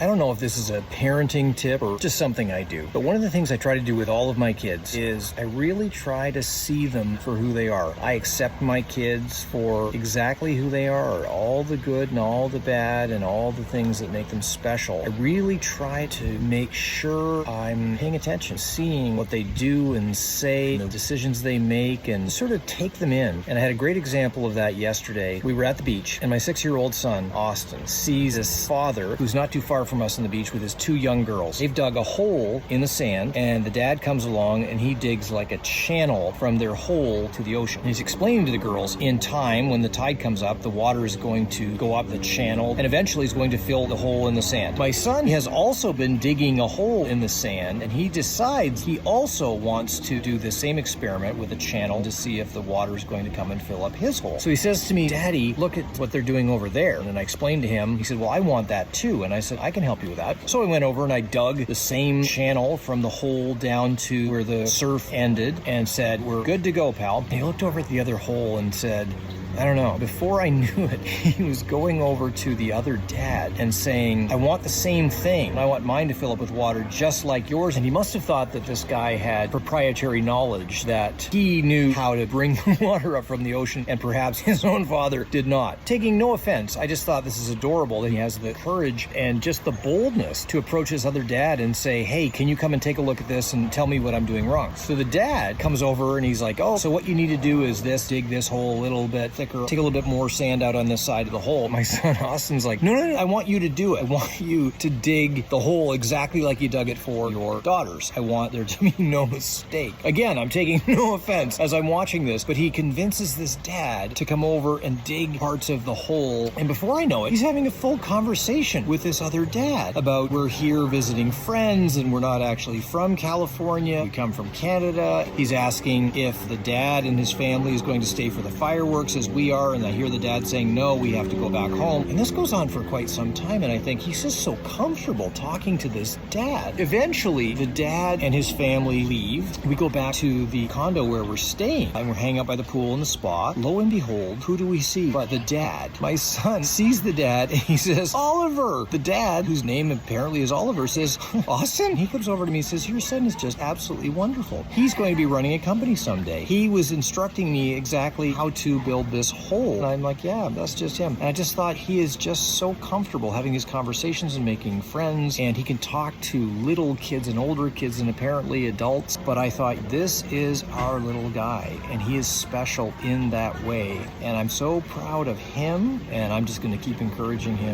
I don't know if this is a parenting tip or just something I do, but one of the things I try to do with all of my kids is I really try to see them for who they are. I accept my kids for exactly who they are, all the good and all the bad and all the things that make them special. I really try to make sure I'm paying attention, seeing what they do and say, the decisions they make, and sort of take them in. And I had a great example of that yesterday. We were at the beach, and my 6-year-old son, Austin, sees his father, who's not too far from us on the beach, with his 2 young girls. They've dug a hole in the sand, and the dad comes along and he digs like a channel from their hole to the ocean. And he's explaining to the girls, in time, when the tide comes up, the water is going to go up the channel and eventually is going to fill the hole in the sand. My son has also been digging a hole in the sand, and he decides he also wants to do the same experiment with a channel to see if the water is going to come and fill up his hole. So he says to me, "Daddy, look at what they're doing over there." And I explained to him, he said, "Well, I want that too." And I said, "I can help you with that." So I went over and I dug the same channel from the hole down to where the surf ended and said, "We're good to go, pal." And he looked over at the other hole and said, I don't know. Before I knew it, he was going over to the other dad and saying, "I want the same thing. I want mine to fill up with water just like yours." And he must have thought that this guy had proprietary knowledge, that he knew how to bring water up from the ocean, and perhaps his own father did not. Taking no offense, I just thought this is adorable that he has the courage and just the boldness to approach his other dad and say, "Hey, can you come and take a look at this and tell me what I'm doing wrong?" So the dad comes over and he's like, "Oh, so what you need to do is this, dig this hole a little bit thicker, take a little bit more sand out on this side of the hole." My son Austin's like, no, I want you to do it. I want you to dig the hole exactly like you dug it for your daughters. I want there to be no mistake. Again, I'm taking no offense as I'm watching this, but he convinces this dad to come over and dig parts of the hole. And before I know it, he's having a full conversation with this other dad about, we're here visiting friends and we're not actually from California. We come from Canada. He's asking if the dad and his family is going to stay for the fireworks as we are, and I hear the dad saying, "No, we have to go back home." And this goes on for quite some time, and I think he's just so comfortable talking to this dad. Eventually, the dad and his family leave. We go back to the condo where we're staying, and we're hanging out by the pool in the spa. Lo and behold, who do we see but the dad? My son sees the dad, and he says, "Oliver!" The dad, whose name apparently is Oliver, says, "Austin?" He comes over to me and says, "Your son is just absolutely wonderful. He's going to be running a company someday. He was instructing me exactly how to build this hole." And I'm like, "Yeah, that's just him." And I just thought, he is just so comfortable having these conversations and making friends, and he can talk to little kids and older kids and apparently adults. But I thought, this is our little guy, and he is special in that way. And I'm so proud of him, and I'm just going to keep encouraging him.